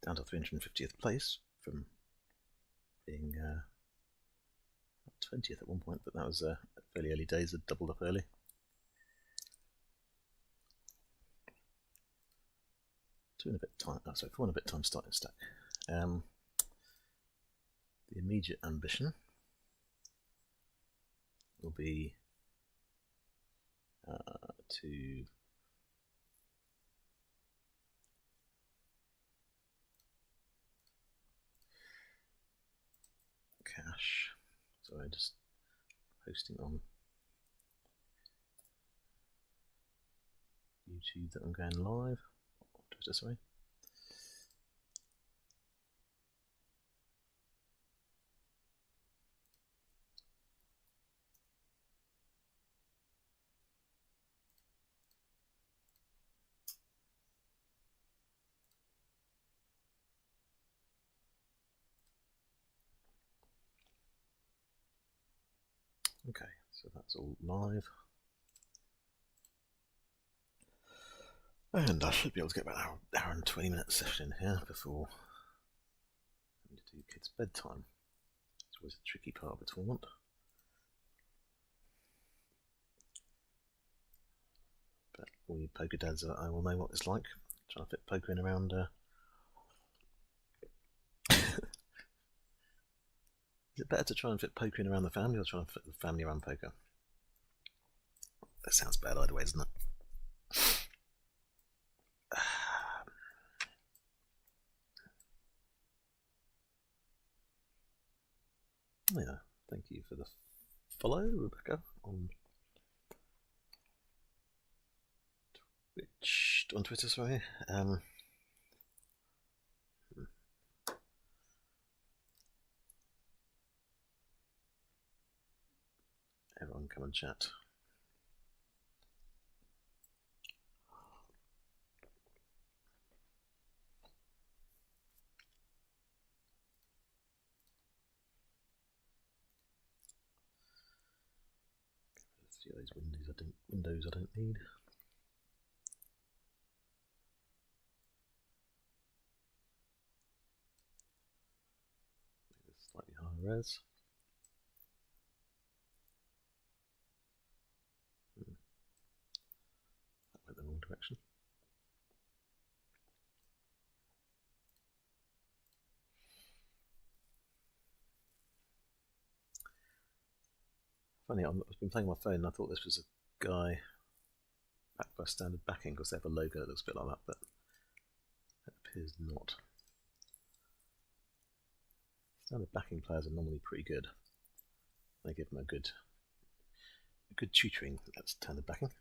down to 350th place from being 20th at one point, but that was fairly early days. Had doubled up early. Four and a bit time starting stack. The immediate ambition will be to cash. Sorry, just posting on YouTube that I'm going live. Twitter, sorry. Okay, so that's all live. And I should be able to get about an hour and 20 minute session in here before having to do kids' bedtime. It's always a tricky part of the tournament. But all you poker dads, I will know what it's like trying to fit poker in around. Is it better to try and fit poker in around the family or try and fit the family around poker? That sounds bad either way, doesn't it? Yeah, thank you for the follow, Rebecca, on Twitch, on Twitter, sorry. Everyone come and chat. A few of those windows I don't need. Make this slightly higher res. That went the wrong direction. Funny, I've been playing my phone and I thought this was a guy backed by standard backing because they have a logo that looks a bit like that, but it appears not. Standard backing players are normally pretty good. They give them a good tutoring at standard backing.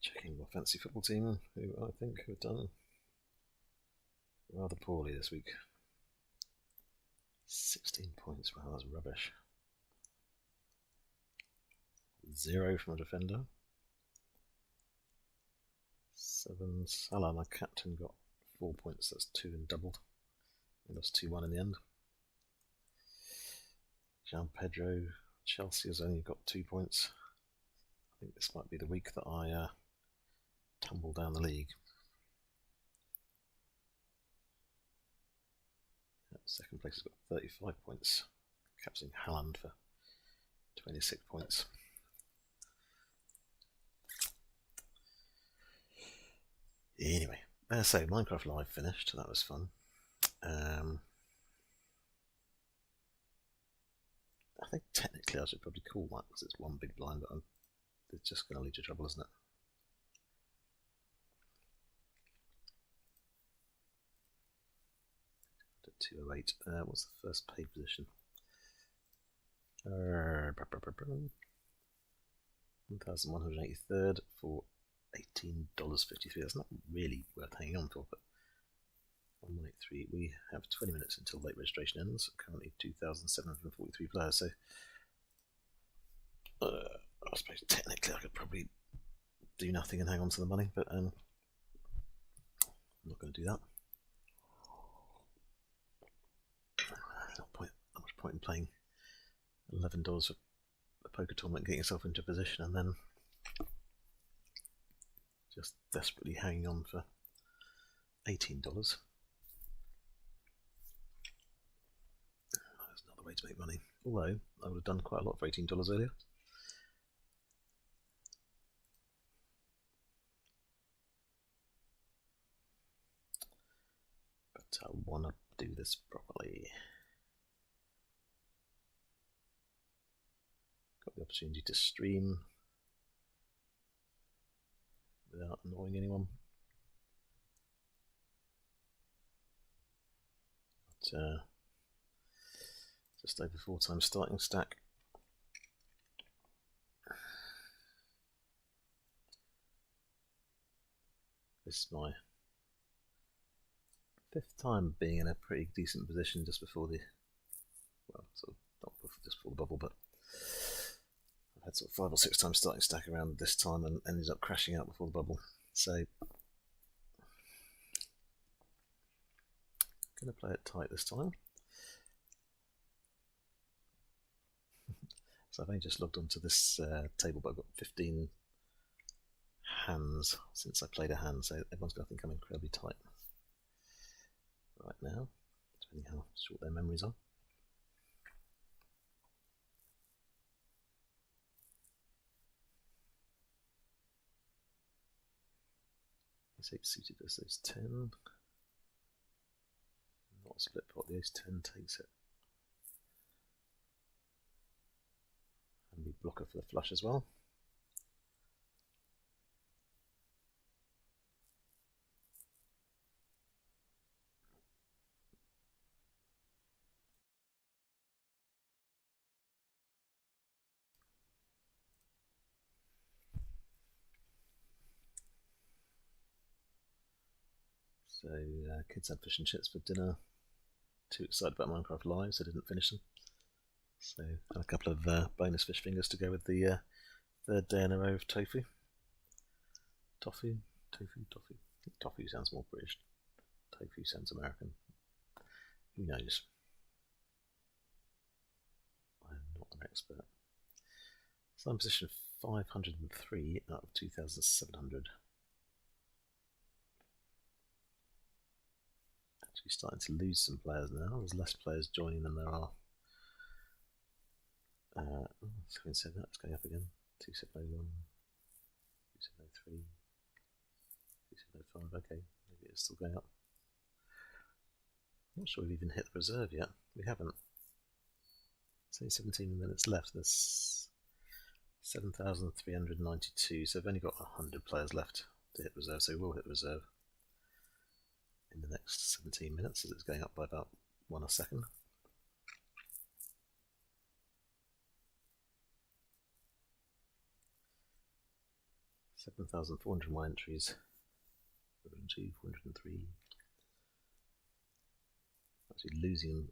Checking my fancy football team, who I think have done rather poorly this week. 16 points, wow, that's rubbish. 0 from a defender. 7, Salah, my captain, got 4 points, that's 2 and doubled. He lost 2-1 in the end. Jean Pedro, Chelsea has only got 2 points. I think this might be the week that I tumble down the league. Second place has got 35 points, captaining Haaland for 26 points. Anyway, so Minecraft Live finished, that was fun. I think technically I should probably call that because it's one big blind, but it's just going to lead to trouble, isn't it? at 208. What's the first paid position? 1,183rd for $18.53. That's not really worth hanging on for, but 1,183. We have 20 minutes until late registration ends. Currently 2,743 players. So I suppose technically I could probably do nothing and hang on to the money, but I'm not going to do that. Not much point in playing $11 for a poker tournament, getting yourself into a position, and then just desperately hanging on for $18. There's another way to make money, although I would have done quite a lot for $18 earlier. But I want to do this properly. Got the opportunity to stream without annoying anyone. But, just over 4 times starting stack. This is my 5th time being in a pretty decent position just before the, well, sort of not just before the bubble, but I've had sort of 5 or 6 times starting stack around this time and ended up crashing out before the bubble. So I'm going to play it tight this time. So I've only just logged onto this table, but I've got 15 hands since I played a hand, so everyone's going to think I'm incredibly tight right now, depending how short their memories are. Ace 8 suited versus ace 10. Not a split pot, the ace 10 takes it. And the blocker for the flush as well. So kids had fish and chips for dinner. Too excited about Minecraft Live, so didn't finish them. So had a couple of bonus fish fingers to go with the 3rd day in a row of tofu. Tofu? Tofu? Tofu? I think tofu sounds more British. Tofu sounds American. Who knows? I'm not an expert. So I'm in position 503 out of 2,700. Actually starting to lose some players now. There's less players joining than there are. So we can say that it's going up again. 2701, 2703, 2705. Okay, maybe it's still going up. I'm not sure we've even hit the reserve yet. We haven't. It's only 17 minutes left. There's 7,392. So I've only got 100 players left to hit reserve. So we'll hit reserve in the next 17 minutes, as it's going up by about 1 a second. $7,401 entries. 402, 403. Actually losing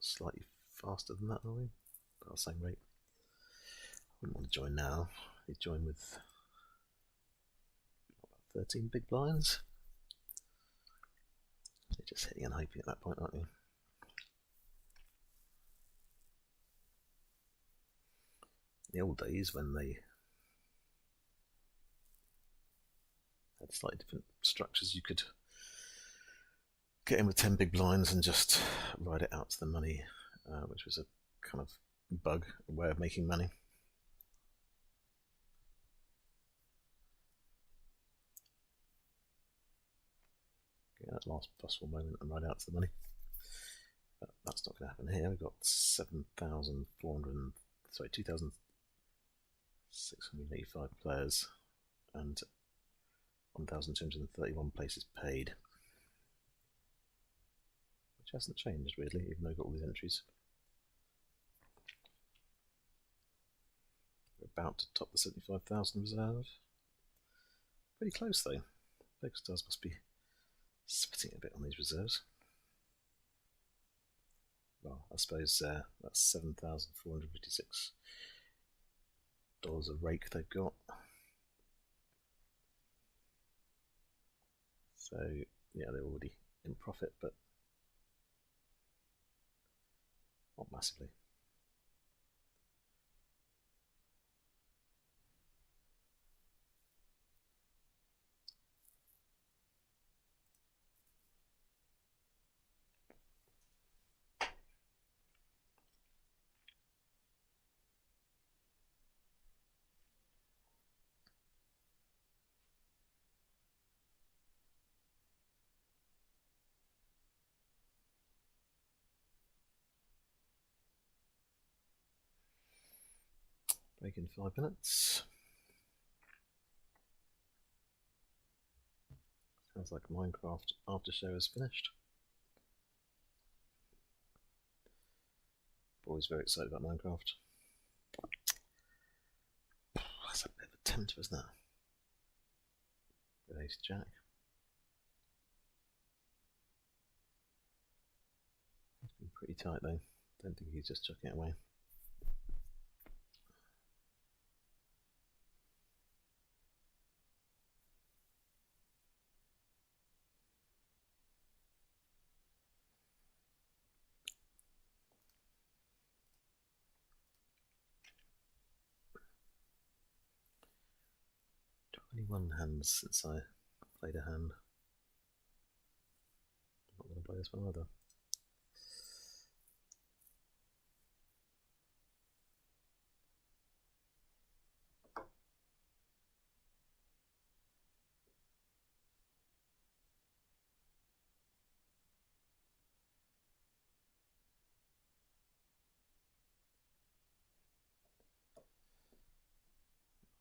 slightly faster than that, are we? About the same rate. I wouldn't want to join now. You join with about 13 big blinds. You're just hitting and hoping at that point, aren't you? In the old days when they had slightly different structures, you could get in with 10 big blinds and just ride it out to the money, which was a kind of bug, a way of making money. Get that last possible moment and ride out to the money. But that's not going to happen here. We've got 2,685 players and 1,231 places paid, which hasn't changed weirdly, even though I've got all these entries. We're about to top the 75,000 reserve. Pretty close though. PokerStars must be sweating a bit on these reserves. Well, I suppose that's $7,456 a rake they've got. So yeah, they're already in profit, but not massively. Break in 5 minutes. Sounds like Minecraft after show is finished. Boys very excited about Minecraft. That's a bit of a tempter, isn't it? With ace jack. It's been pretty tight though. Don't think he's just chucking it away. One hands since I played a hand. I'm not going to play this one either.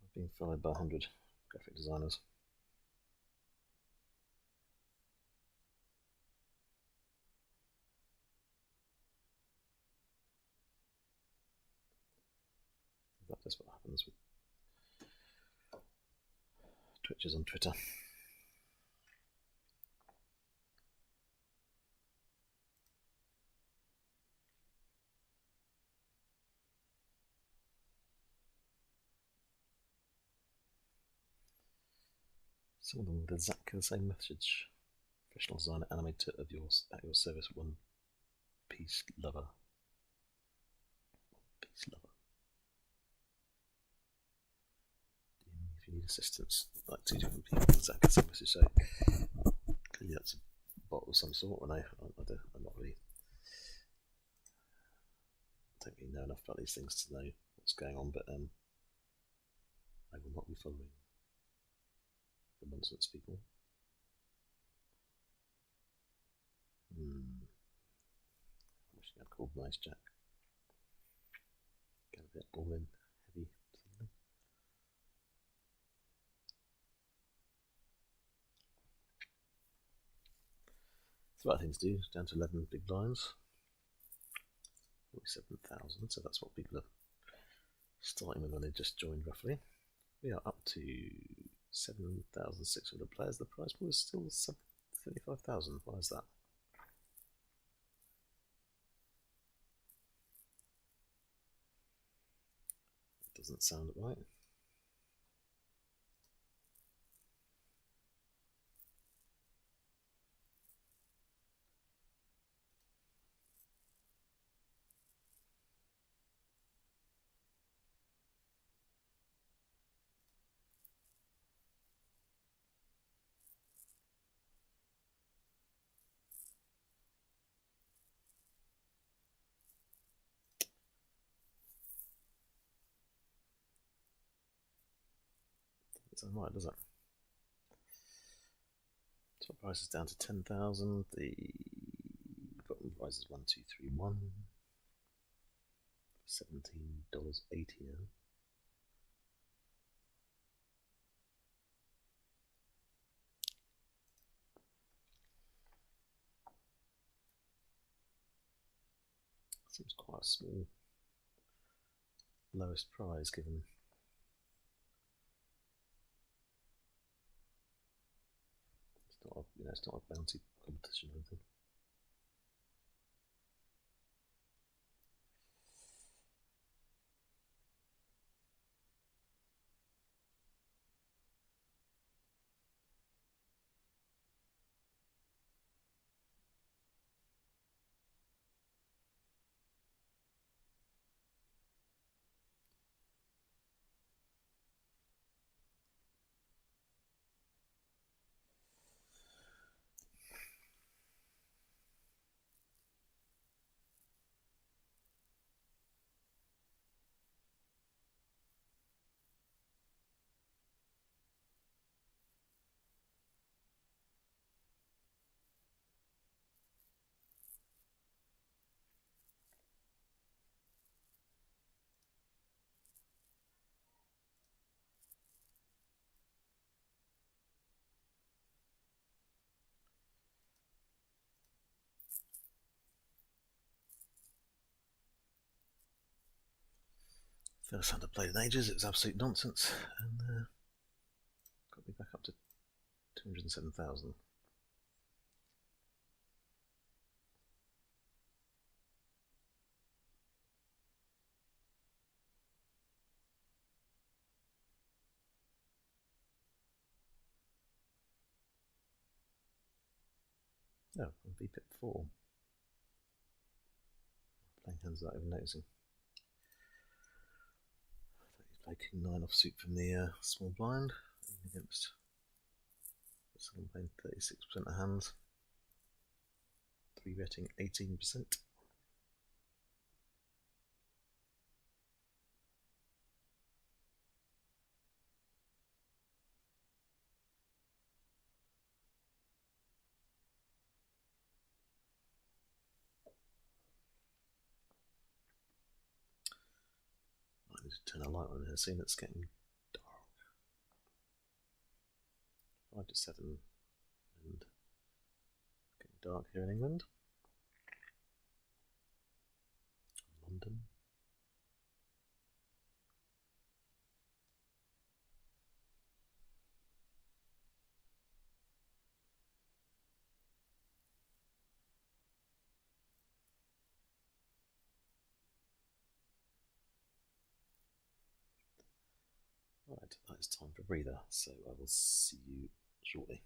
I've been followed by 100 graphic designers. That's what happens with Twitchers on Twitter. Some of them with exactly the same message. Professional designer animator of yours at your service, one piece lover. Peace lover. If you need assistance, like 2 different people with exactly the same message. So clearly that's a bot of some sort. And I'm not really. I don't really know enough about these things to know what's going on, but I will not be following the nonsense people. Wishing I'd called Nice Jack. Get a bit all in heavy something. That's the right thing to do. Down to 11 big blinds. 47,000, so that's what people are starting with when they just joined roughly. We are up to 7,600 players. The prize pool is still sub 35,000. Why is that? Doesn't sound right. Doesn't sound right, does it? Top price is down to 10,000. The bottom price is 1231. $17.80 now. Seems quite a small lowest prize given. It's not a bounty competition or anything. First hand I played in ages, it was absolute nonsense, and got me back up to 207,000. No, I'm VPIP 4. Playing hands without even noticing. He's playing King 9 offsuit from the small blind against someone playing 36% of hands. 3-betting 18%. I need to turn a light on here soon, it's getting dark. 5 to 7 and getting dark here in England. London. Right, that is time for a breather, so I will see you shortly.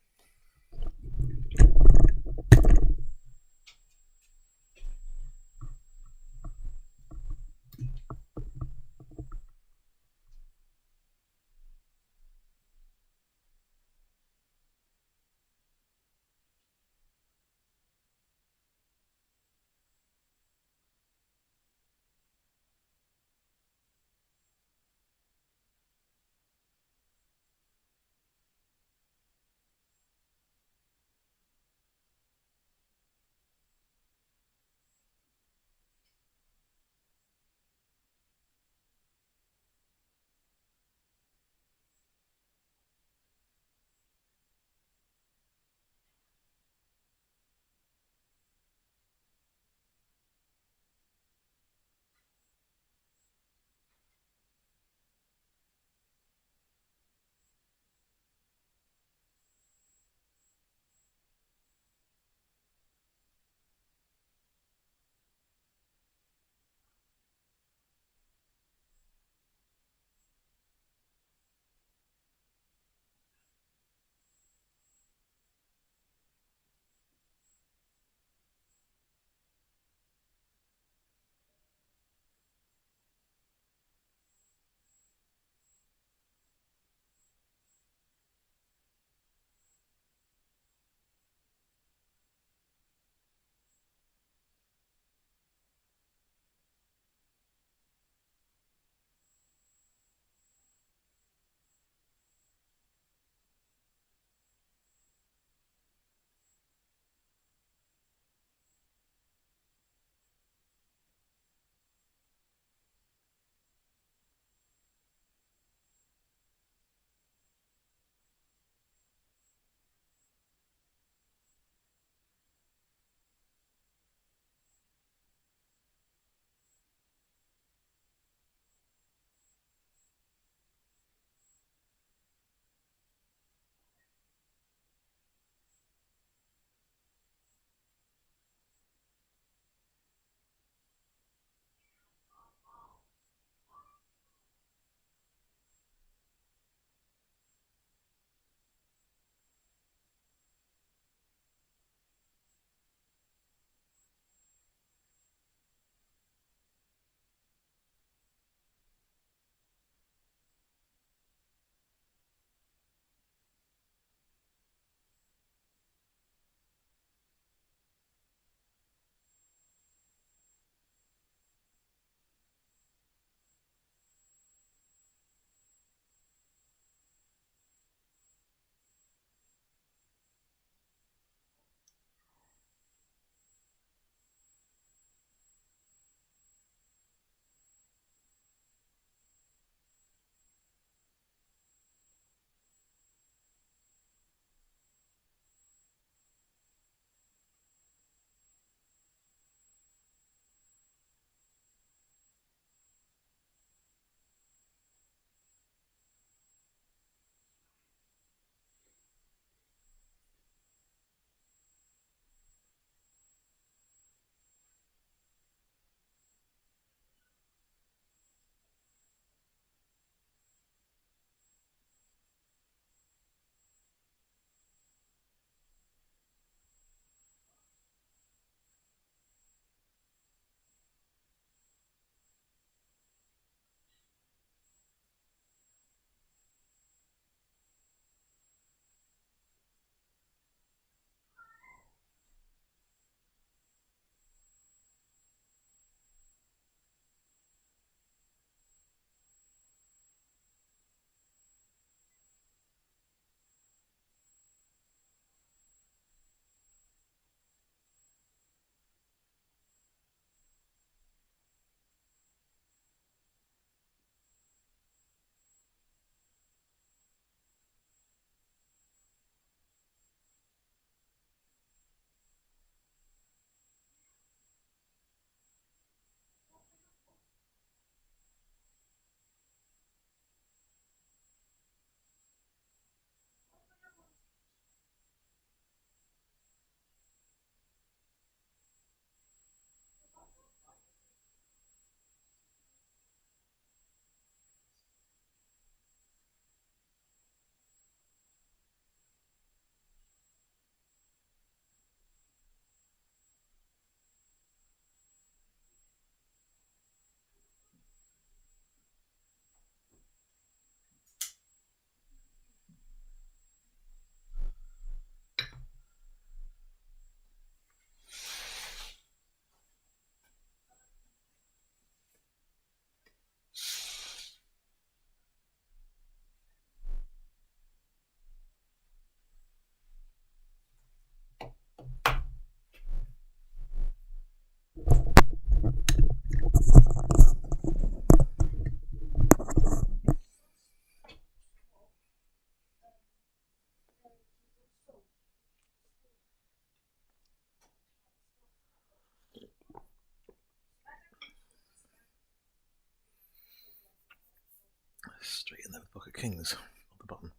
Straight in there with pocket kings on the bottom.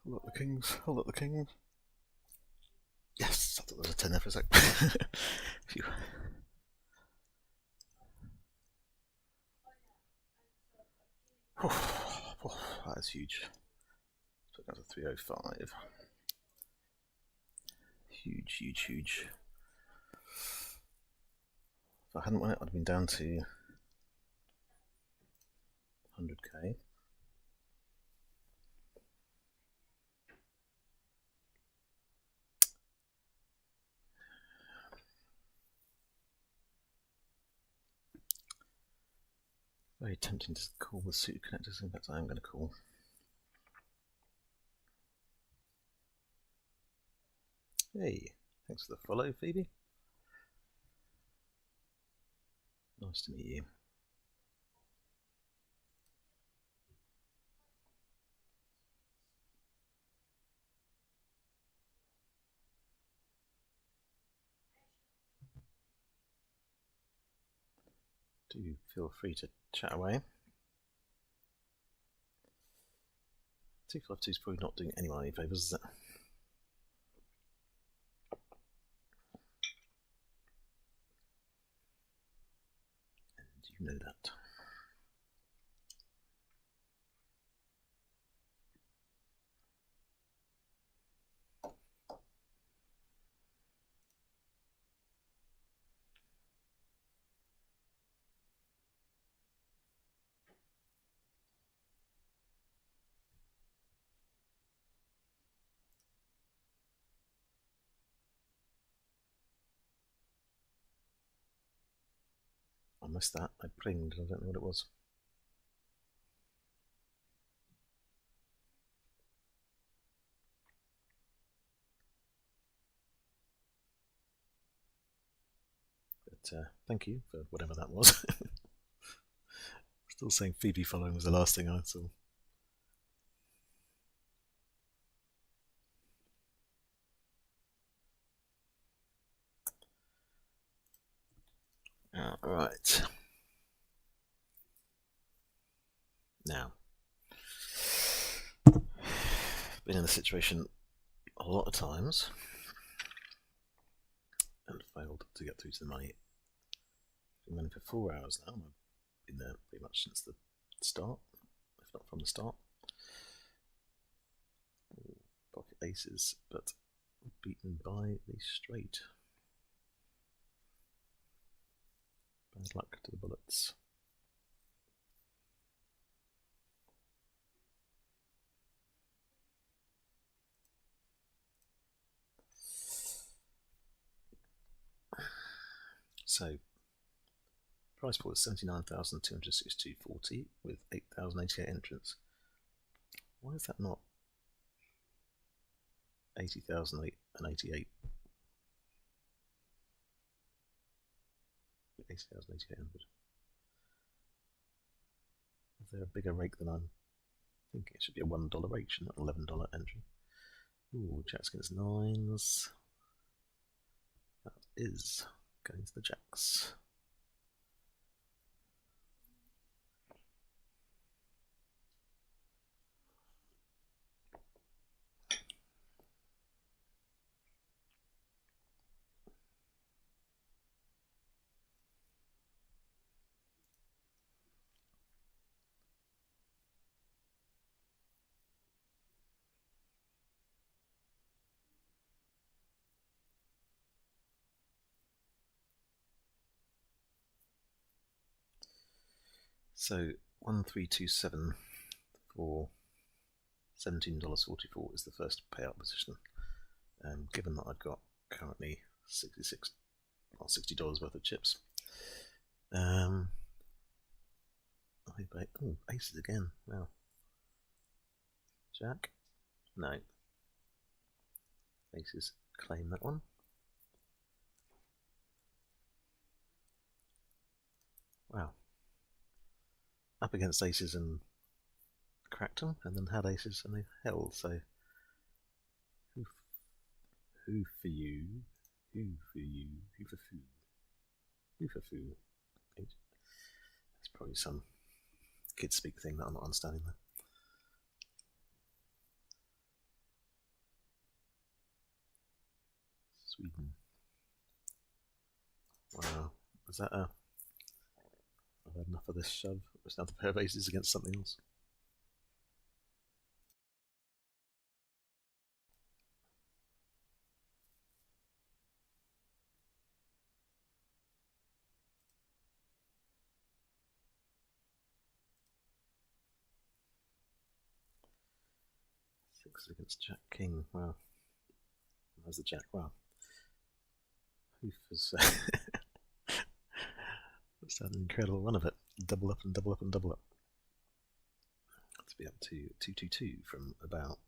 Hold up the kings, hold up the kings. Yes, I thought there was a 10 there for a sec. Phew. That is huge. So that's a 305. Huge, huge, huge. If I hadn't won it, I'd have been down to 100k. Very tempting to call the suited connectors. In fact, I am going to call. Hey, thanks for the follow, Phoebe. Nice to meet you. Do feel free to chat away. 252 is probably not doing anyone any favours, is it? And you know that. I missed that. I pinged. I don't know what it was. But thank you for whatever that was. Still saying Phoebe following was the last thing I saw. Right. Now, been in the situation a lot of times and failed to get through to the money. Been running for 4 hours now. I've been there pretty much since the start, if not from the start. Pocket aces, but beaten by the straight. Bad luck to the bullets. So, price pool is 79,262.40 with 8,088 entrants. Why is that not 80,088? 80,800. Is there a bigger rake than I'm thinking? It should be a $1 rake, shouldn't it? $11 entry. Ooh, jacks against nines. That is going to the jacks. So 1327 for $17.44 is the first payout position. Given that I've got currently $60 worth of chips. I bet, oh, aces again. Wow. Jack? No. Aces claim that one. Wow. Up against aces and cracked them, and then had aces and they held, so who for you? Who for you? Who for foo? Who for foo? That's probably some kid speak thing that I'm not understanding there. Sweden. Wow. Is that a... I've had enough of this shove. It's another pair of aces against something else. Six against Jack King. Wow. There's the Jack. Wow. Hoof is... That's an incredible run of it. Double up and double up and double up. To be up to 222 from about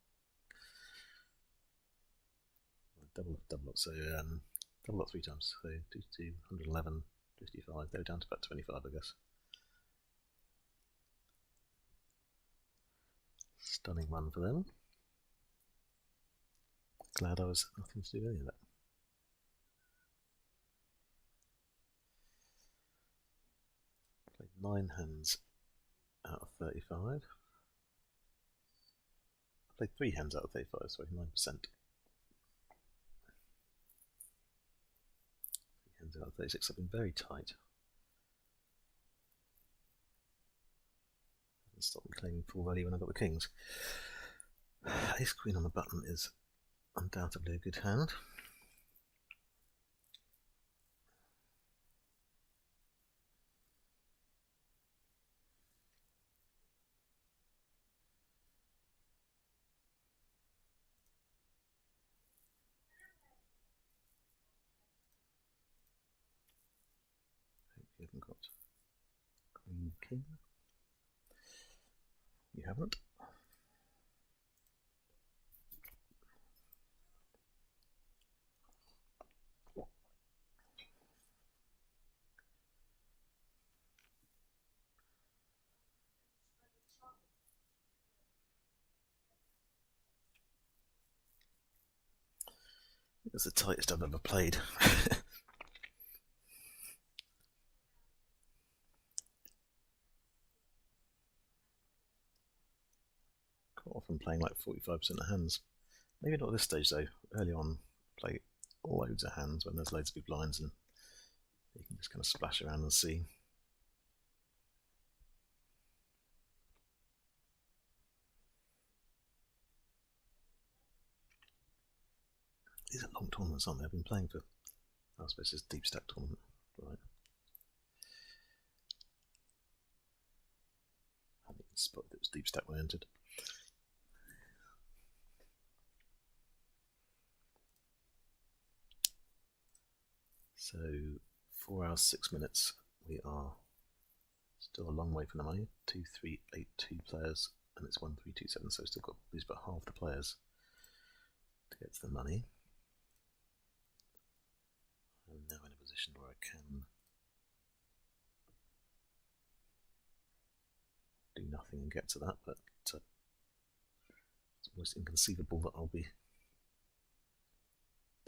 double up. So double up 3 times. So 222, 111, 55. They're down to about 25, I guess. Stunning run for them. Glad I was nothing to do with any of that. Played 9 hands out of 35. I played 3 hands out of 35, sorry, 9%. 3 hands out of 36. I've been very tight. Hasn't stopped me claiming full value when I got the kings. Ace Queen on the button is undoubtedly a good hand. You haven't got Queen King. You haven't. It's the tightest I've ever played. Quite often playing like 45% of hands. Maybe not at this stage though. Early on, play loads of hands when there's loads of big blinds and you can just kind of splash around and see. These are long tournaments, aren't they? I've been playing for, I suppose it's a deep stack tournament, right? I think it's spotted it was deep stack when I entered. So 4 hours 6 minutes. We are still a long way from the money. 2, 3, 8, 2 players, and it's 1, 3, 2, 7. So we've still got at least about half the players to get to the money. I'm now in a position where I can do nothing and get to that, but it's almost inconceivable that I'll be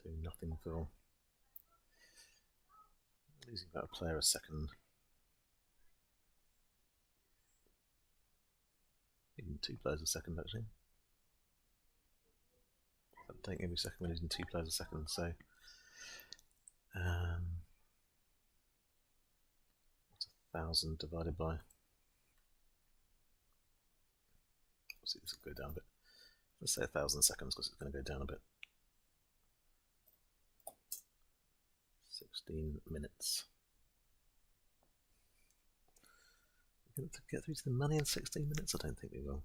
doing nothing for losing about a player a second. Even 2 players a second, actually. I'm taking every second, we're losing 2 players a second, so what's 1,000 divided by? See, this will go down a bit. Let's say 1,000 seconds because it's going to go down a bit. 16 minutes. We're going to get through to the money in 16 minutes? I don't think we will.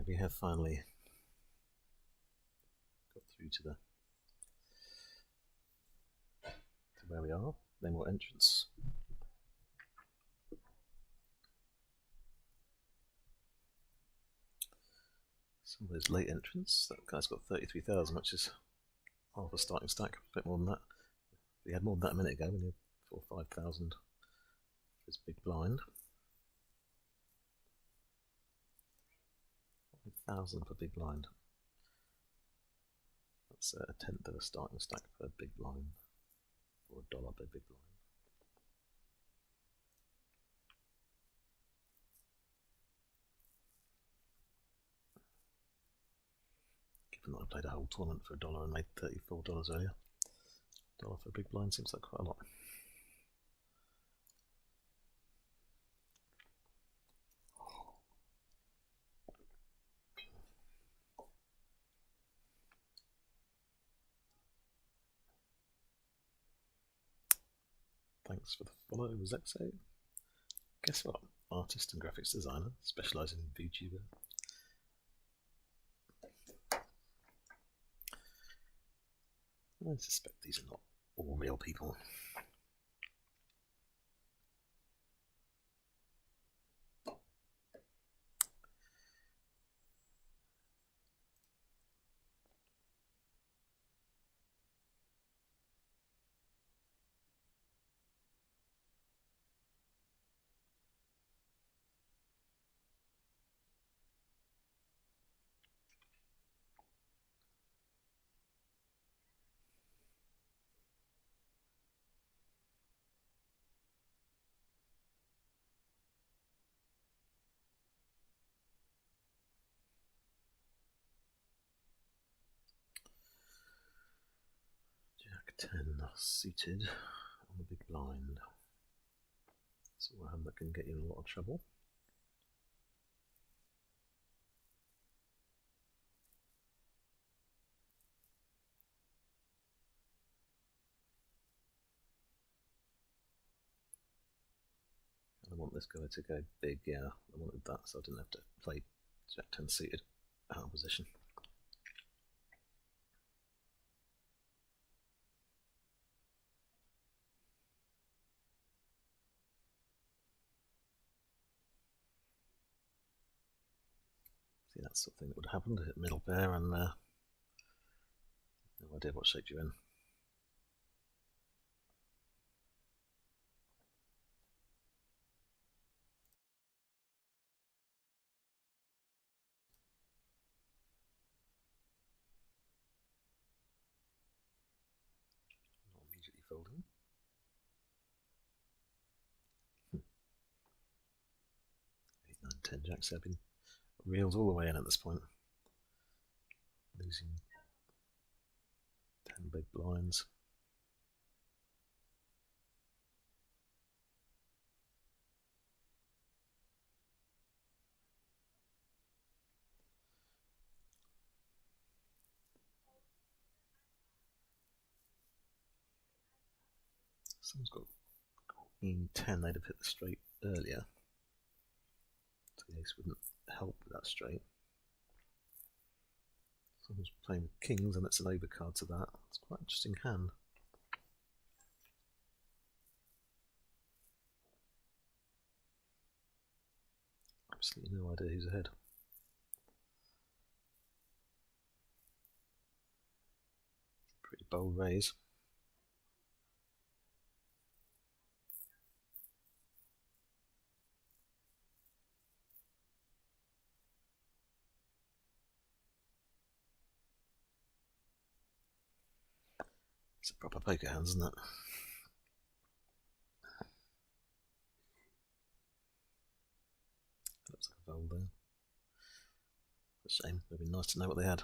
we have finally got through to where we are. No more entrance. Some of those late entrants. That guy's got 33,000, which is half a starting stack, a bit more than that. We had more than that a minute ago. We need 4,000 or 5,000 for his big blind. 5,000 per big blind. That's a tenth of a starting stack per big blind, or $1 per big blind. Given that I played a whole tournament for $1 and made $34 earlier, $1 for a big blind seems like quite a lot. Thanks for the follow, Zexo. Guess what? Artist and graphics designer, specialising in VTuber. I suspect these are not all real people. Jack 10 suited on the big blind. So a hand that can get you in a lot of trouble. I want this guy to go big, yeah. I wanted that so I didn't have to play Jack 10 suited out of position. See, that's the thing that would have happened. Hit middle pair and no idea what shape you're in. Not immediately folding. 8, 9, 10 jacks have been reeled all the way in at this point. Losing 10 big blinds. Someone's got Queen 10, they'd have hit the straight earlier. So the ace wouldn't help with that straight. Someone's playing with kings and it's an overcard to that. It's quite an interesting hand. Absolutely no idea who's ahead. Pretty bold raise. It's a proper poker hand, isn't it? Looks like a fold there. It's a shame. It would be nice to know what they had.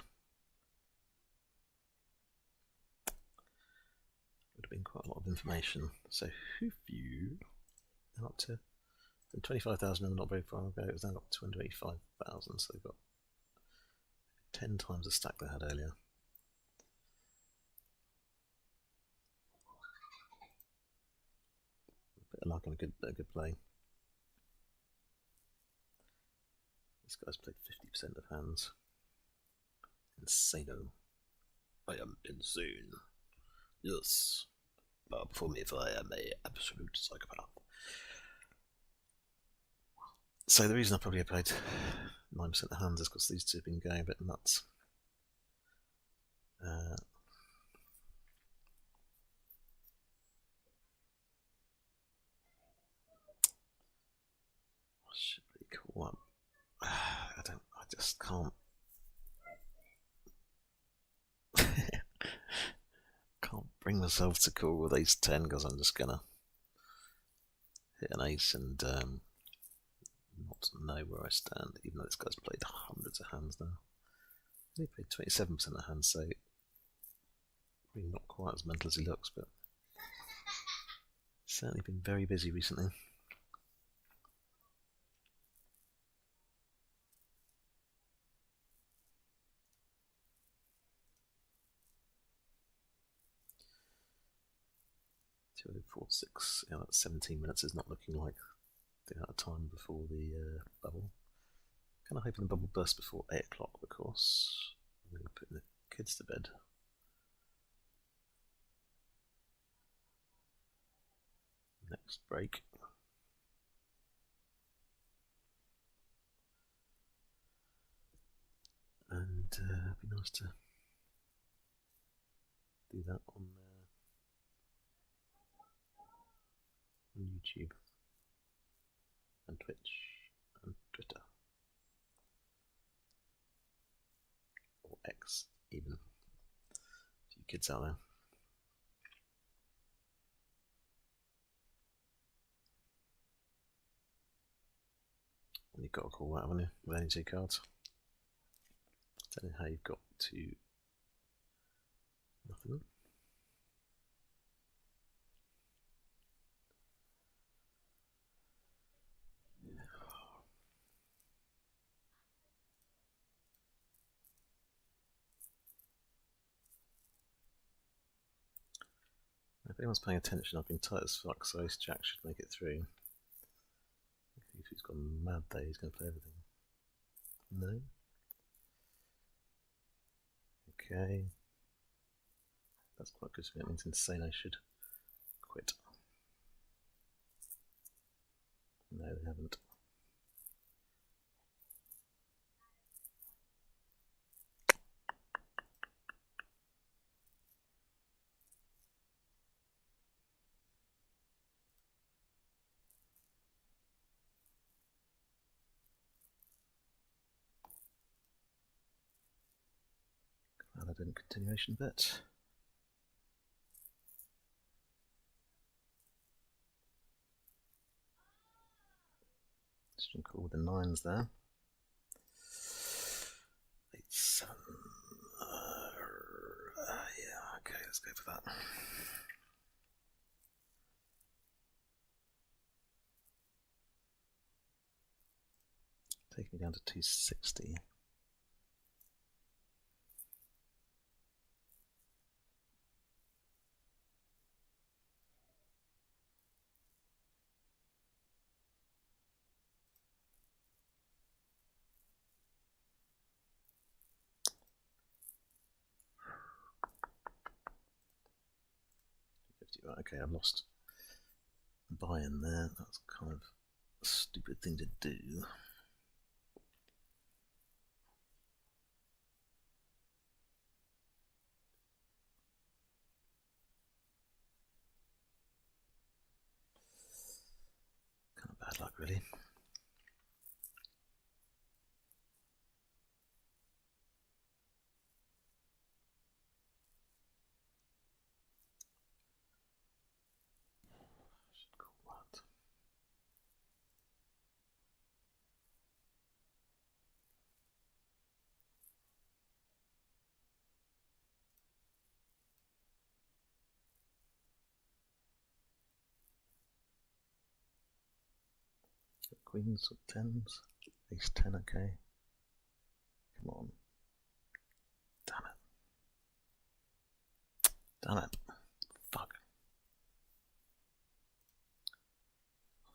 Would have been quite a lot of information. So Hoofview now up to 25,000 and not very far ago. It was now got 285,000, so they've got 10 times the stack they had earlier. A bit of luck and a good play. These guys played 50% of hands. Insano. I am insane. Yes. Bow before me if I am a absolute psychopath. So the reason I probably played 9% of hands is because these two have been going a bit nuts. Should be cool up. I just can't. Can't bring myself to call with ace 10 because I'm just gonna hit an ace and not know where I stand, even though this guy's played hundreds of hands now. He played 27% of hands, so probably not quite as mental as he looks, but certainly been very busy recently. Four, 6. Yeah, that's 17 minutes. Is not looking like the amount of time before the bubble. Kind of hoping the bubble bursts before 8 o'clock, of course. I'm going to put the kids to bed. Next break. And it'd be nice to do that on YouTube and Twitch and Twitter or X even. A few kids out there. You've got to call that, haven't you? With only 2 cards. I don't know how you've got to nothing. If anyone's paying attention, I've been tight as fuck, so Ace Jack should make it through. If he's gone mad there, he's going to play everything. No? Okay. That's quite good for me. That means insane I should quit. No, they haven't. Glad I didn't continuation bet. Should call with the 9s there. 8, 7. Yeah, okay, let's go for that. Take me down to 260. Right, okay, I've lost buy-in there. That's kind of a stupid thing to do. Kind of bad luck, really. Should call that. Queens or 10s. Ace 10, okay. Come on. Damn it. Damn it. Fuck.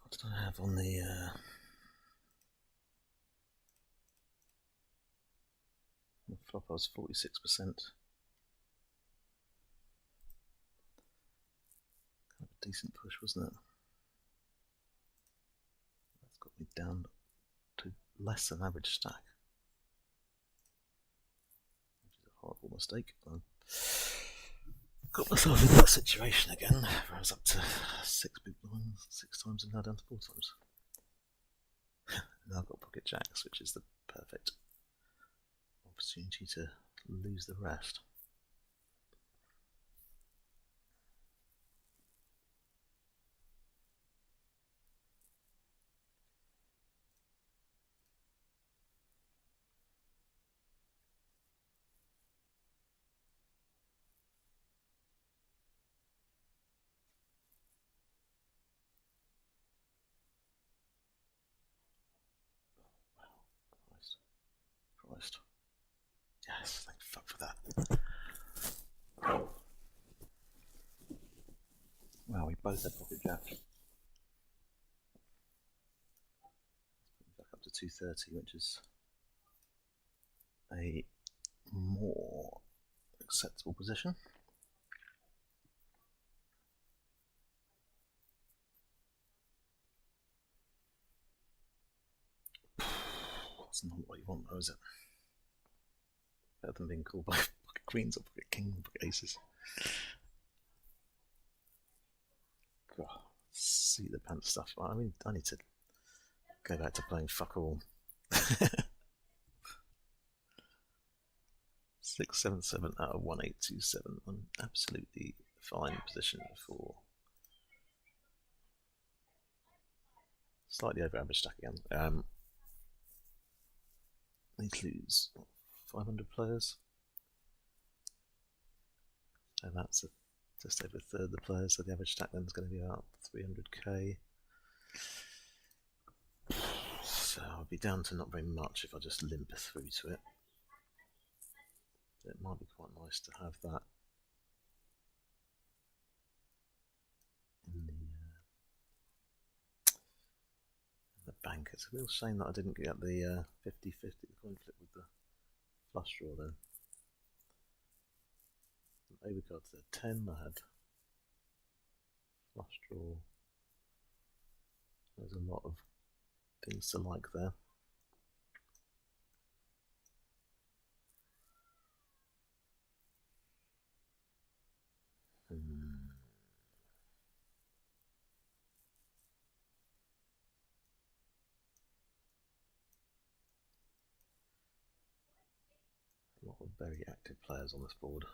What did I have on the flop I was 46%. Kind of a decent push, wasn't it? That's got me down to less than average stack, which is a horrible mistake. I got myself in that situation again, where I was up to 6 big blinds 6 times and now down to 4 times. Now I've got pocket jacks, which is the perfect opportunity to lose the rest. Christ. Yes, thank fuck for that. Wow, we both had pocket jacks. Back up to 230, which is a more acceptable position. That's not what you want, though, is it? Better than being called by pocket queens or pocket kings or pocket aces. God, see the pants stuff. I mean, I need to go back to playing fuck all. 677 out of 1827. I'm absolutely fine position for slightly over average stack again. Need to lose 500 players, and that's just over a third of the players, so the average stack then is going to be about 300k. So I'll be down to not very much if I just limp through to it. It might be quite nice to have that in the bank. It's a real shame that I didn't get the 50-50, the coin flip with the flush draw then. Overcard to 10, I had flush draw. There's a lot of things to like there. A lot of very active players on this board.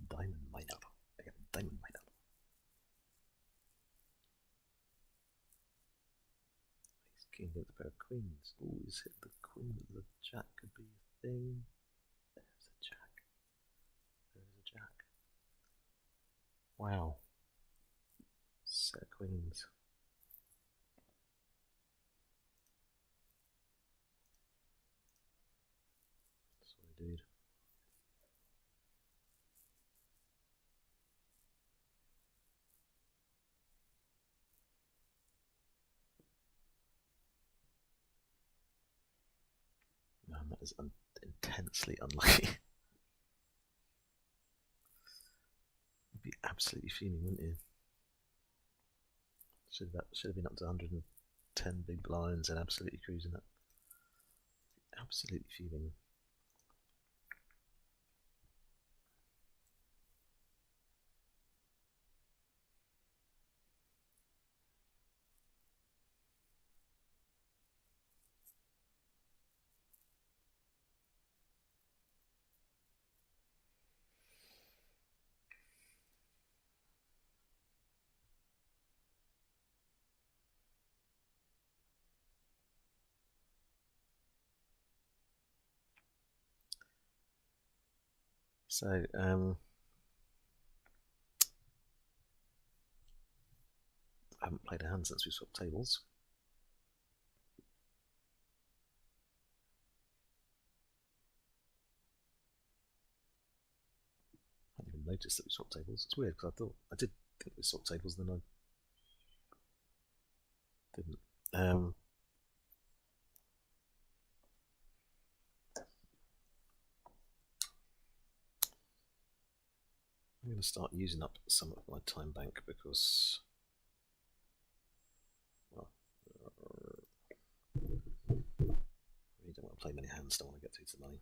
Diamond miner. Again, diamond miner. He's king with a pair of queens. Oh, he's hit the queen with the jack. Could be a thing. There's a jack. There's a jack. Wow. Set of queens. Sorry, dude. Man, that is intensely unlucky. You'd be absolutely fuming, wouldn't you? Should have been up to 110 big blinds and absolutely cruising it. Absolutely fuming. So, I haven't played a hand since we swapped tables. I hadn't even noticed that we swapped tables. It's weird because I did think we swapped tables, and then I Didn't. I'm going to start using up some of my time bank because, well, I really don't want to play many hands, don't want to get through to the money.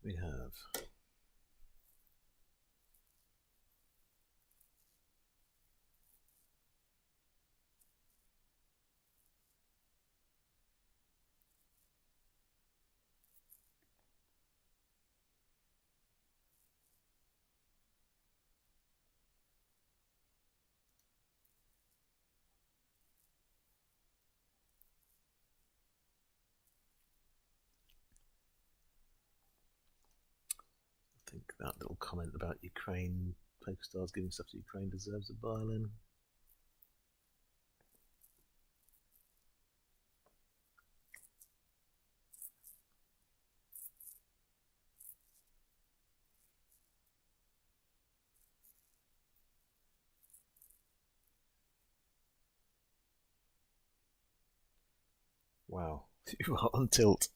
We have I think that little comment about Ukraine, PokerStars giving stuff to Ukraine deserves a violin. Wow, you are on tilt.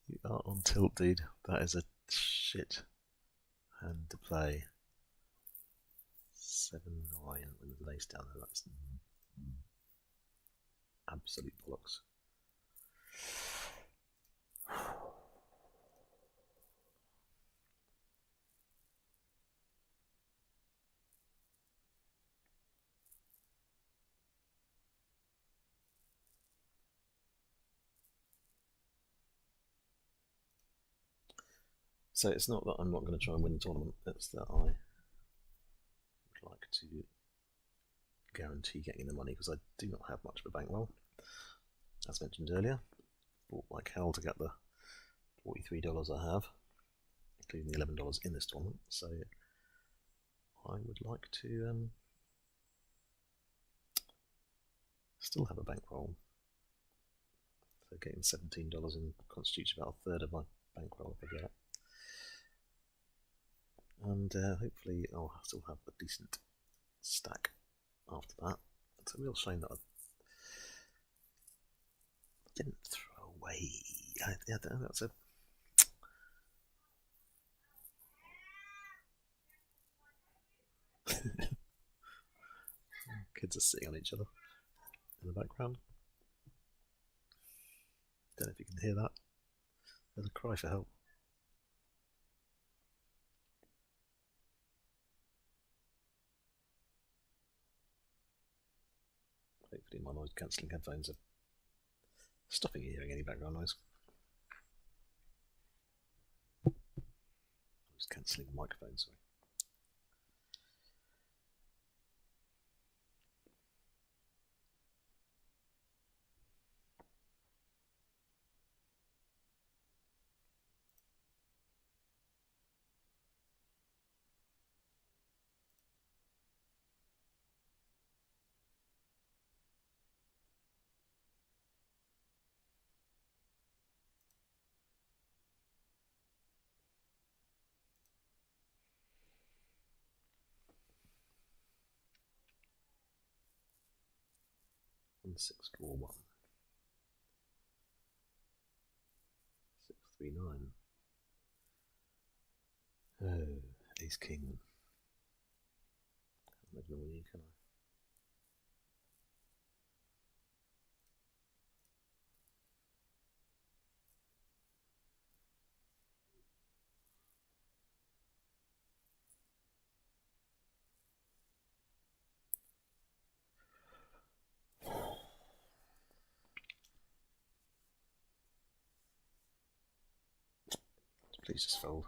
You are on tilt, dude. That is a shit hand to play. 7-9 with the lace down there. That's absolute bollocks. So it's not that I'm not going to try and win the tournament, it's that I would like to guarantee getting the money because I do not have much of a bankroll. As mentioned earlier, bought like hell to get the $43 I have, including the $11 in this tournament. So I would like to still have a bankroll. So getting $17 in constitutes about a third of my bankroll if I get it. And hopefully I'll still have a decent stack after that. It's a real shame that I didn't throw away. Yeah, that's a kids are sitting on each other in the background. Don't know if you can hear that. There's a cry for help. Hopefully my noise cancelling headphones are stopping you hearing any background noise. I'm just cancelling the microphone, sorry. One 6-4-1. 6-3-9. Oh, ace king. Can't ignore you, can I? Please just fold.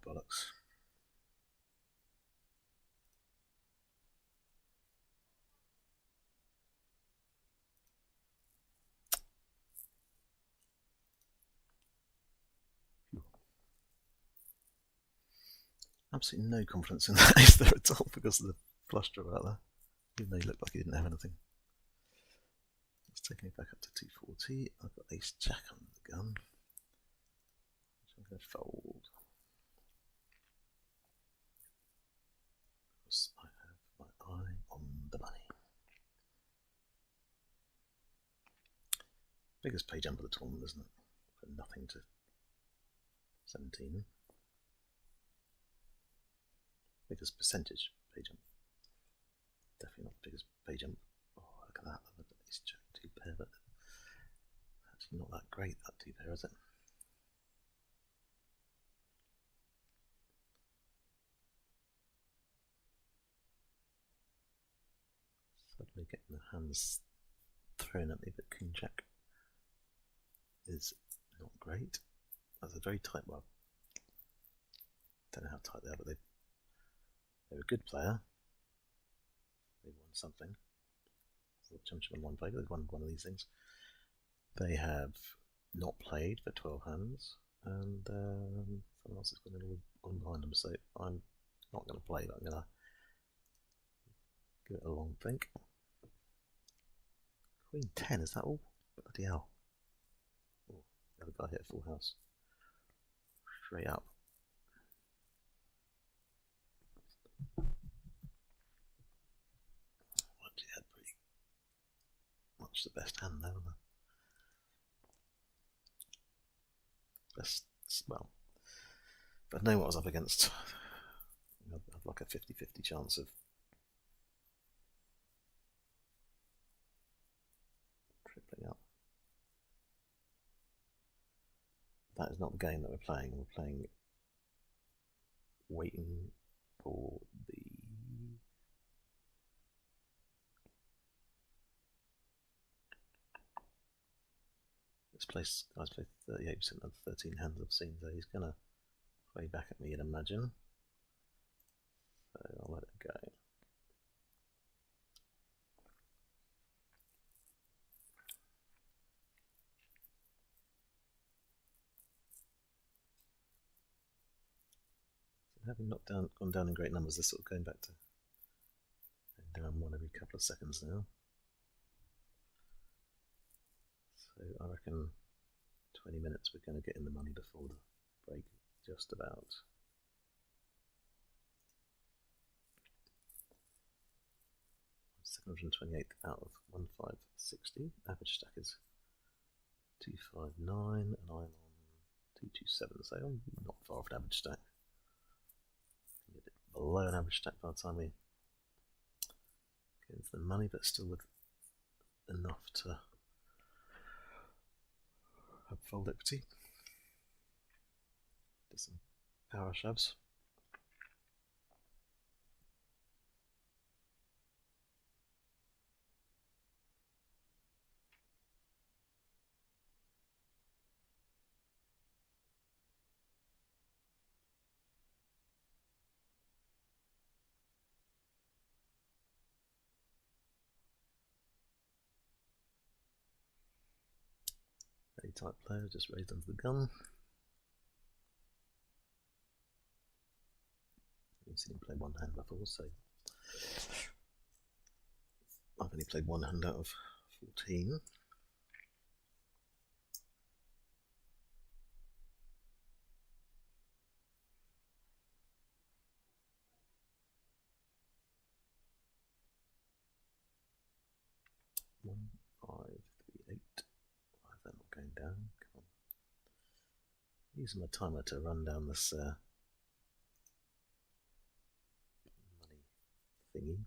Bollocks. Absolutely no confidence in that ace there at all because of the flush draw out there. Even though he looked like he didn't have anything. It's taking it back up to 240. I've got ace jack on the gun, which I'm going to fold because I have my eye on the money. Biggest pay jump of the tournament, isn't it? For nothing to 17. Biggest percentage pay jump. Definitely not the biggest pay jump. Oh, look at that. Ace jack 2 pair, but actually not that great, that 2 pair, is it? Suddenly getting the hands thrown at me, but king jack is not great. That's a very tight one. Don't know how tight they are, but they're a good player. They won something. Championship in one play. They've won one of these things. They have not played for 12 hands, and someone else has got it all behind them. So I'm not going to play, but I'm going to give it a long think. Queen 10, is that all? Bloody hell. Oh, the other guy hit a full house. Straight up. Actually had pretty much the best hand there, wasn't it? Best, well, if I'd known what I was up against, I'd have like a 50-50 chance of tripling up. That is not the game that we're playing. We're playing waiting for the guy's played 38% of the 13 hands I've seen, so he's gonna play back at me, you'd imagine. So I'll let it go. Having gone down in great numbers, they're sort of going back to down one every couple of seconds now. So I reckon 20 minutes we're going to get in the money before the break, just about. $728 out of 1560. Average stack is 259, and I'm on 227, so I'm not far off an average stack. A bit below an average stack by the time we get into the money, but still with enough to have fold equity. Do some power shoves. Very tight player, just raised under the gun. I've seen him play one hand before, so I've only played one hand out of 14. One, 5, 3, 8. Why is that not going down? Come on. Using my timer to run down this money thingy.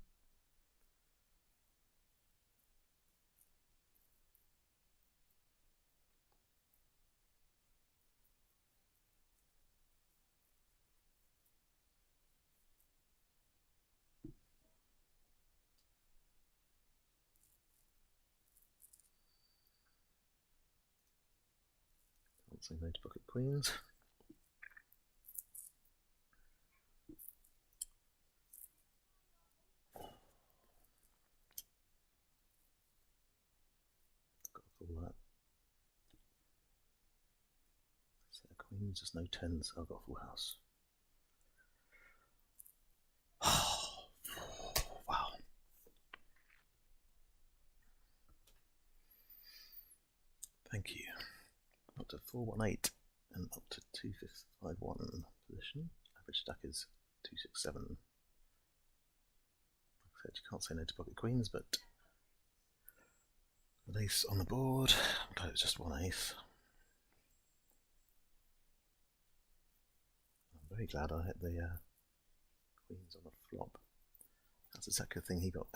Can't say no to pocket queens. Got to call that. Set of queens, just no tens, so I've got a full house. Wow. Thank you. Up to 418 and up to 2551 position. Average stack is 267. Like I said, you can't say no to pocket queens, but an ace on the board. I'm glad it was just one ace. I'm very glad I hit the queens on the flop. That's exactly the thing he got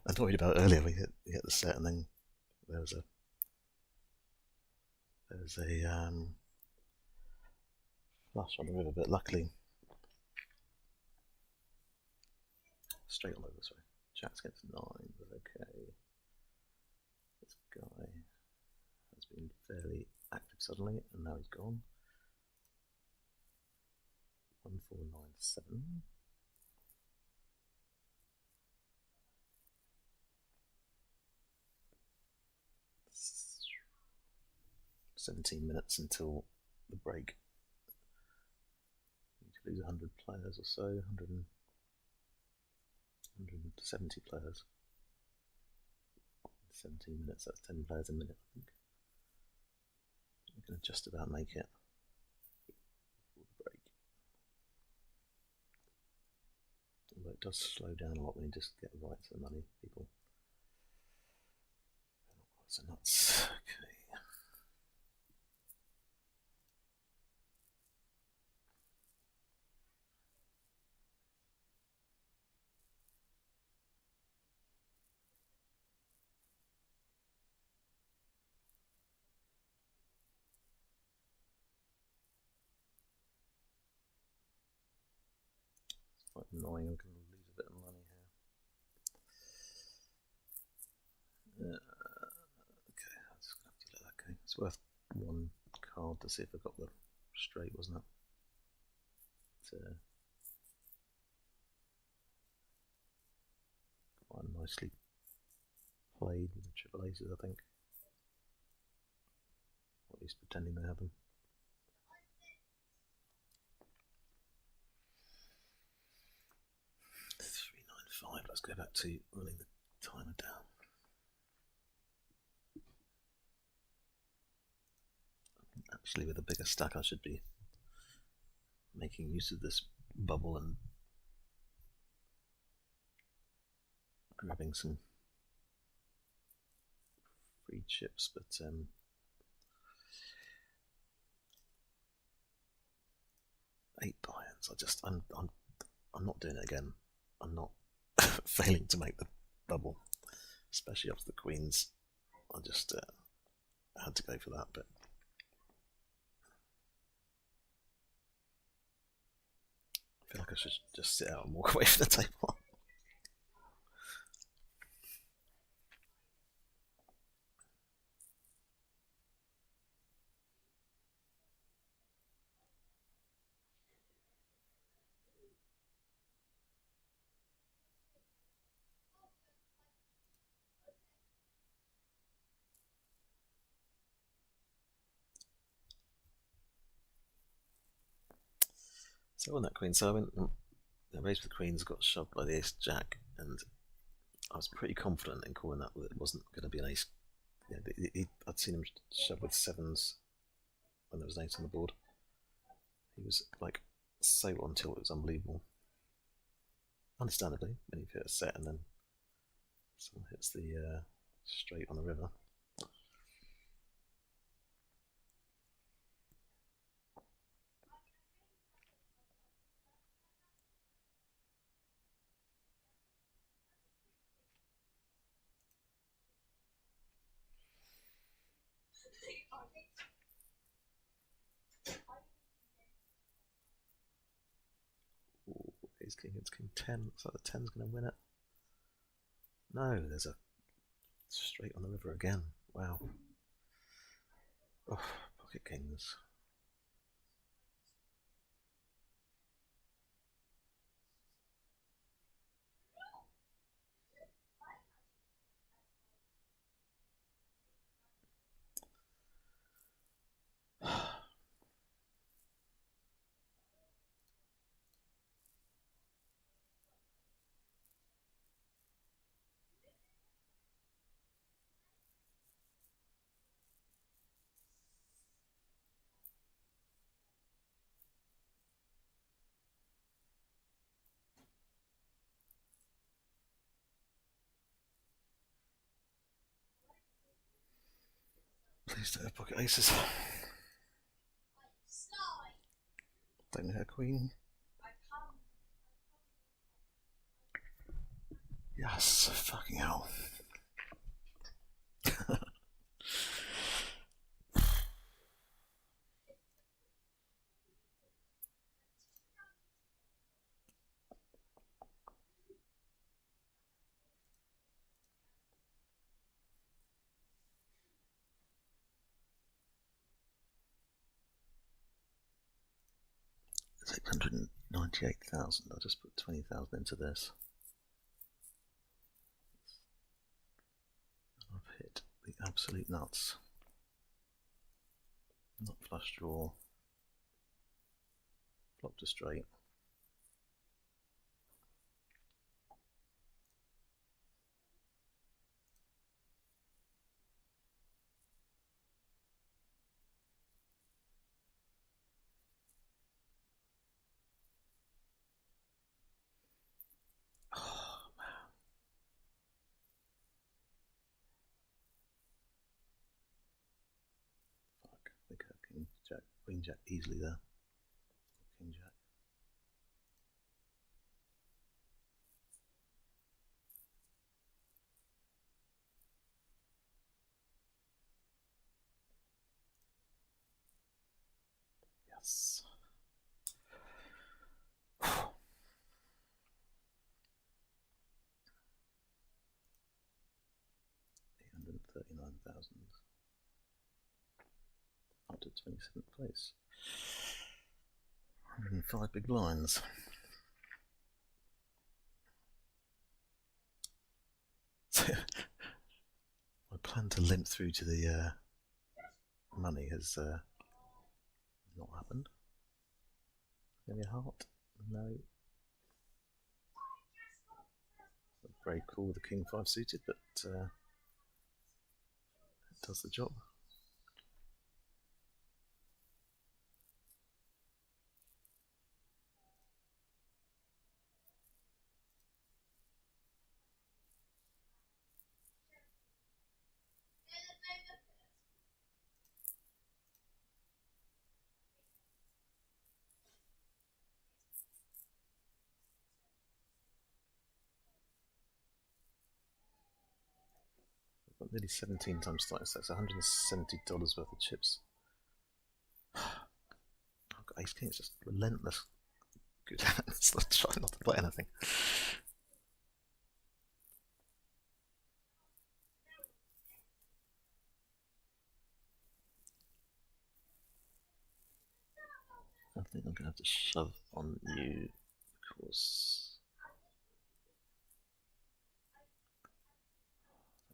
annoyed about earlier. We hit the set, and then there was a flush on the river, but luckily straight on over. Sorry, jacks against nines. Okay, this guy has been fairly active suddenly, and now he's gone. 1497. 17 minutes until the break. Need to lose 100 players or so, 170 players. 17 minutes, that's 10 players a minute, I think. We're going to just about make it before the break. Although it does slow down a lot when you just get right to the money, people. Not quite so nuts. Okay. Quite annoying, I'm going to lose a bit of money here. Okay, I'm just going to have to let that go. It's worth one card to see if I got the straight, wasn't it? Quite nicely played with the triple aces, I think. Or at least pretending they have them. 395. Let's go back to running the timer down. Actually, with a bigger stack, I should be making use of this bubble and grabbing some free chips, but 8 buy-ins. I'm not doing it again. I'm not failing to make the bubble, especially after the queens. I just had to go for that, but I feel like I should just sit out and walk away from the table. So on that queen, so I went, I raised with the queens, got shoved by the ace jack, and I was pretty confident in calling that it wasn't going to be an ace. Yeah, I'd seen him shove with sevens when there was an ace on the board. He was like so on tilt, it was unbelievable. Understandably, when you hit a set and then someone hits the straight on the river. Ooh, ace king against king 10. Looks like the 10's going to win it. No, there's a straight on the river again. Wow. Oh, pocket kings. Please don't have pocket aces. Don't know her queen. Yes, fucking hell. $698,000. I'll just put 20,000 into this. I've hit the absolute nuts. Not flush draw. Flop to straight. I think I can jack, queen jack easily there. King jack. Yes. 839,000. Up to 27th place. 105 big blinds. My plan to limp through to the money has not happened. Maybe a heart? No. Very cool with the king 5 suited, but it does the job. I've got nearly 17 times slice, that's $170 worth of chips. I've got ace king, it's just relentless. Good. Let's try not to play anything. I think I'm going to have to shove on you because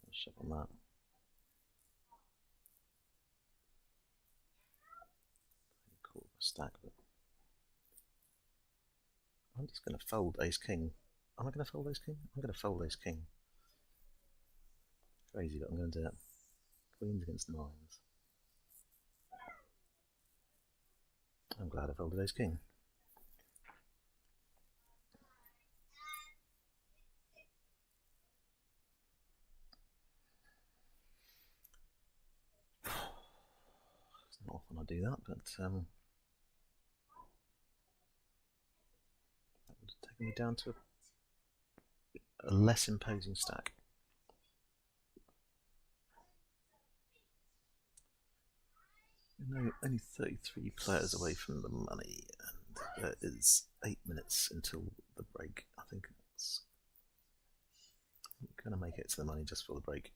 I'll shove on that. Cool stack, but I'm just going to fold ace king. Am I going to fold ace king? I'm going to fold ace king. Crazy, but I'm going to do it. Queens against nines. I'm glad I folded ace king. It's not often I do that, but that would have taken me down to a less imposing stack. Only 33 players away from the money, and there is 8 minutes until the break. I think it's going to make it to the money just for the break.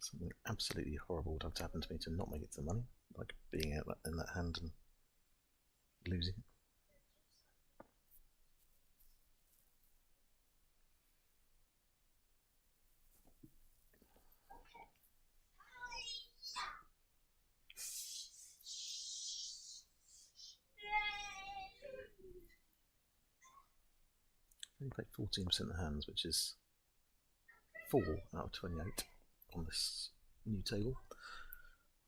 Something absolutely horrible would have to happen to me to not make it to the money, like being out in that hand and losing it. I only played 14% of the hands, which is 4 out of 28 on this new table.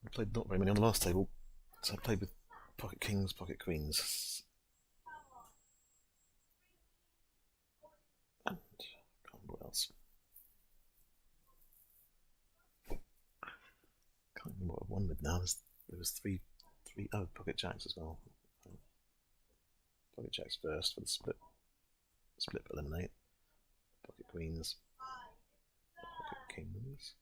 I played not very many on the last table, so I played with pocket kings, pocket queens, and I can't remember what else. No, there was three. Oh, pocket jacks as well. Pocket jacks first for the split but eliminate. Pocket queens. Pocket kings.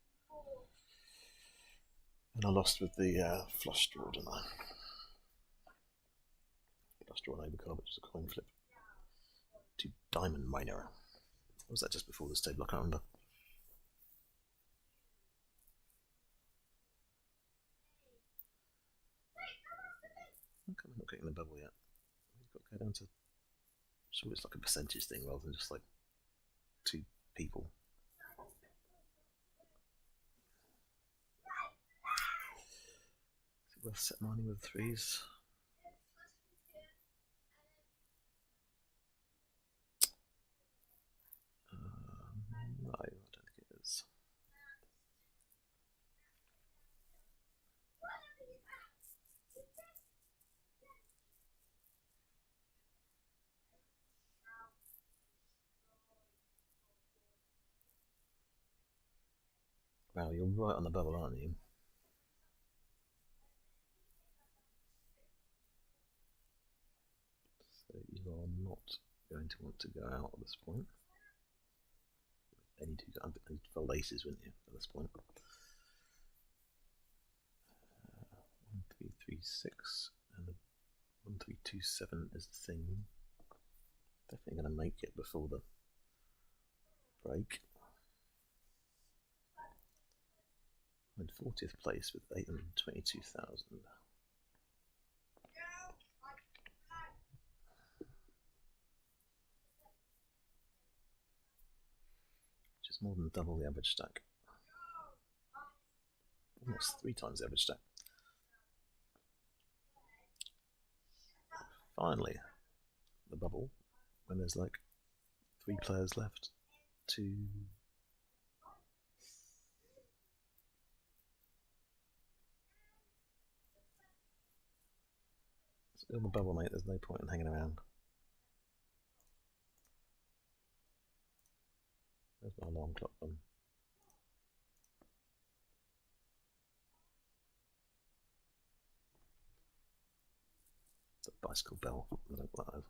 And I lost with the flush draw, didn't I? Flush draw and overcard, which was a coin flip. To diamond miner. Or was that just before this table? I can't remember. How come I'm not getting the bubble yet? We've got to go down to. Sure, it's like a percentage thing rather than just like 2 people. Is it worth set mining with 3s? No, I don't think it is. Wow, you're right on the bubble, aren't you? So you are not going to want to go out at this point. Any 2 fold aces, wouldn't you, at this point? 1, 3, 3, 6, and the 1, 3, 2, 7 is the thing. Definitely going to make it before the break. I'm in 40th place with 822,000. Which is more than double the average stack. Almost 3 times the average stack. Finally, the bubble, when there's like 3 players left to. In the bubble, mate, there's no point in hanging around. There's my alarm clock one. It's a bicycle bell. I don't like that.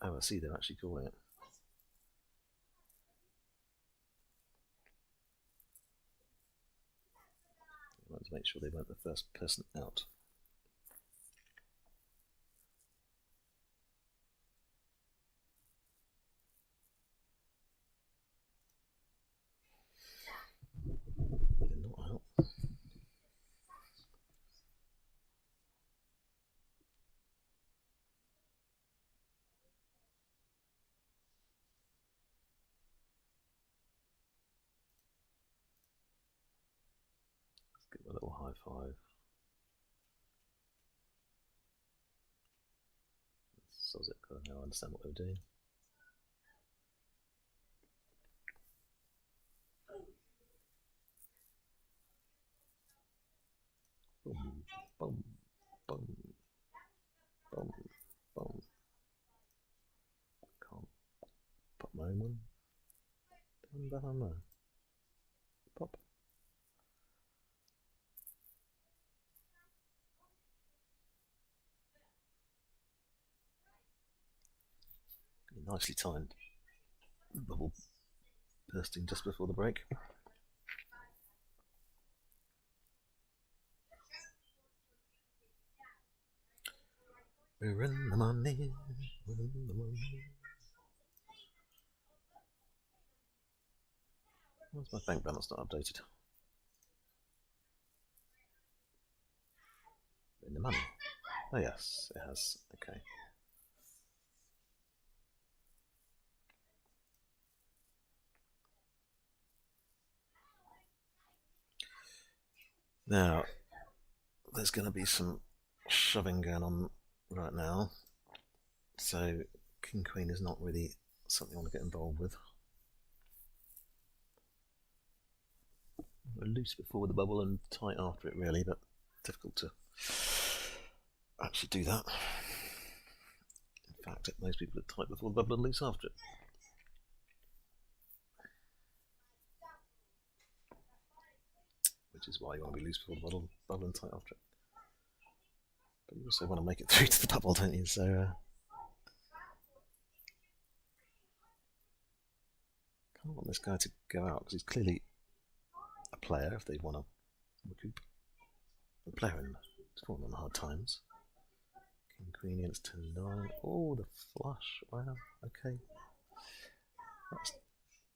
Oh, I see, they're actually calling it. I wanted to make sure they weren't the first person out. They're not out. Let's give them a little high five. Soz it, because I now understand what they were doing. Boom, boom, boom, boom, boom. Can't pop my own one. Down there. Pop. Nicely timed. Bubble bursting just before the break. We're in the money. We're in the money. Why's my bank balance not updated? We're in the money. Oh yes, it has. Okay. Now, there's going to be some shoving going on right now. So, King Queen is not really something I want to get involved with. Loose before the bubble and tight after it, really, but difficult to actually do that. In fact, most people are tight before the bubble and loose after it. Which is why you want to be loose before the bubble and tight after it. But you also want to make it through to the bubble, don't you? So, kind of want this guy to go out because he's clearly a player if they want to recoup. A player in falling on hard times. King Queen against 10-9. Oh, the flush. Wow. Okay.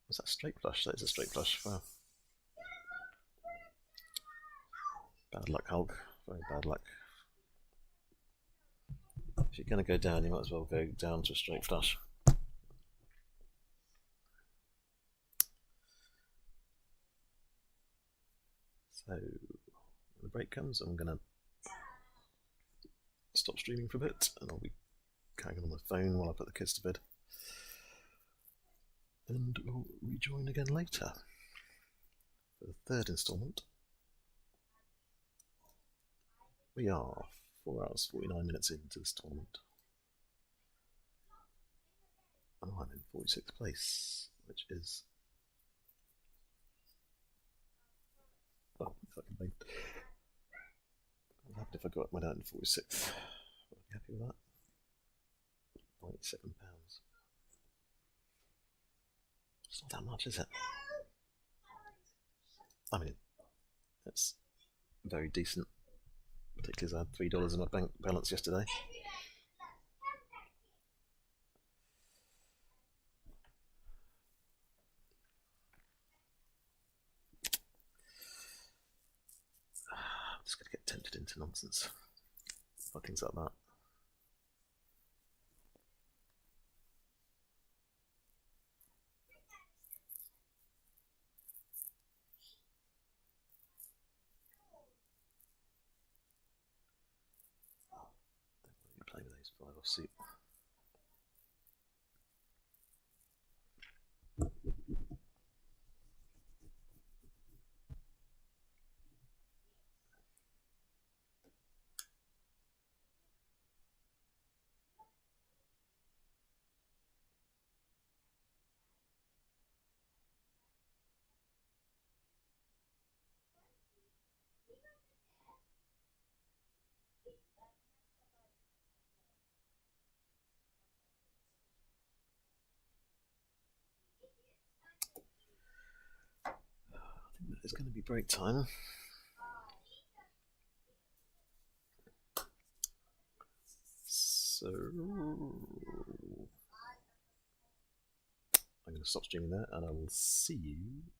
Was that straight flush? That is a straight flush. Wow. Bad luck, Hulk. Very bad luck. If you're going to go down, you might as well go down to a straight flush. So, when the break comes, I'm going to stop streaming for a bit, and I'll be carrying on my phone while I put the kids to bed. And we'll rejoin again later for the third instalment. We are 4 hours 49 minutes into this tournament. And I'm in 46th place, which is... Oh, if I can make... What would happen if I went out in 46th? Would I be happy with that? £97. It's not that much, is it? I mean, it's very decent. Particularly as I had $3 in my bank balance yesterday. I'm just going to get tempted into nonsense. Things like that. Play with those 5 offsuit. It's going to be break time. So I'm going to stop streaming there, and I will see you